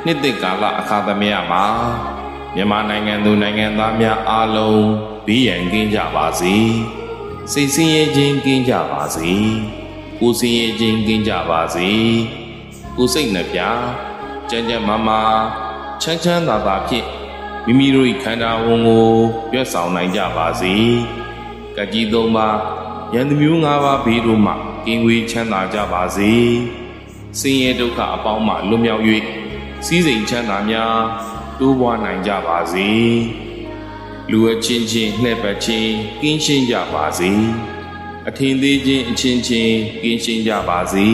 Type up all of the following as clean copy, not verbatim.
နှစ်သက်ကာလအခါသမယမှာမြန်မာနိုင်ငံသူနိုင်ငံသားများအားလုံးဘေးရန်ကင်းကြပါစေစိတ်ဆင်းရဲခြင်းကင်းကြပါစေကိုယ်ဆင်းရဲခြင်းကင်းကြပါစေကိုယ်စိတ်နှပြကျန်းကျန်းမာမာချမ်းချမ်းသာသာဖြင့်မိမိတို့၏ခန္ဓာဝန်ကိုရွတ်ဆောင်နိုင်ကြပါစေကကြီးသုံးပါရန်သူမျိုး၅ပါးဘေးတို့မှကင်းဝေးချမ်းသာကြပါစေဆင်းရဲဒုက္ခအပေါင်းမှလွတ်မြောက်၍စည်းစိမ်ချမ်းသာများတိုးပွားနိုင်ကြပါစေလူအချင်းချင်းလှည့်ပတ်ခြင်းကင်းရှင်းကြပါစေအထင်သေးခြင်းအချင်းချင်းကင်းရှင်းကြပါစေ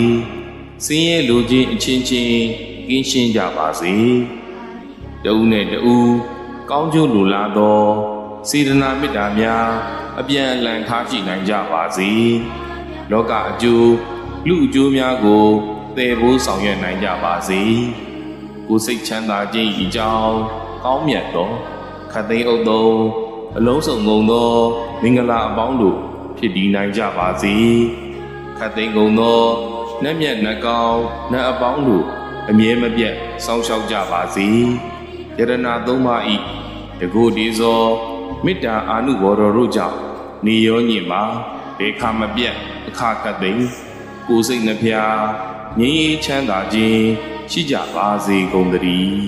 ဆင်းရဲလိုခြင်းအချင်းချင်းကင်းရှင်းကြပါစေတဦးနဲ့တဦးကောင်းကျိုးလိုလားသောစေတနာမေတ္တာများအပြန်အလှန်ထားရှိနိုင်ကြပါစေလောကအကျိုးလူအကျိုးများကိုသယ်ဖို့ဆောင်ရွက်နိုင်ကြပါစေကိုယ်စိတ်ချမ်းသာခြင်း၏အကြောင်းကောင်းမြတ်သောခတ်သိမ်းဥသောအလုံးစုံကုန်သောမင်္ဂလာအပေါင်းတို့ဖြစ်တည်နိုင်ကြပါစေခတ်သိမ်းကုန်သောနတ်မြတ်နတ်ကောင်းနတ်အပေါင်းတို့အမြဲမပြတ်စောင့်ရှောက်ကြပါစေယရဏသုံးပါး၏တကုဒီဇောမေတ္တာအာနုဘော်တော်တို့ကြောင့်နေရောညင်မှာဘေခမပြတ်အခါခတ်သိမ်းကိုယ်စိတ်နှဖျားငြိမ်းချမ်းသာခြင်းရှိကြပါစေကုန်သတည်း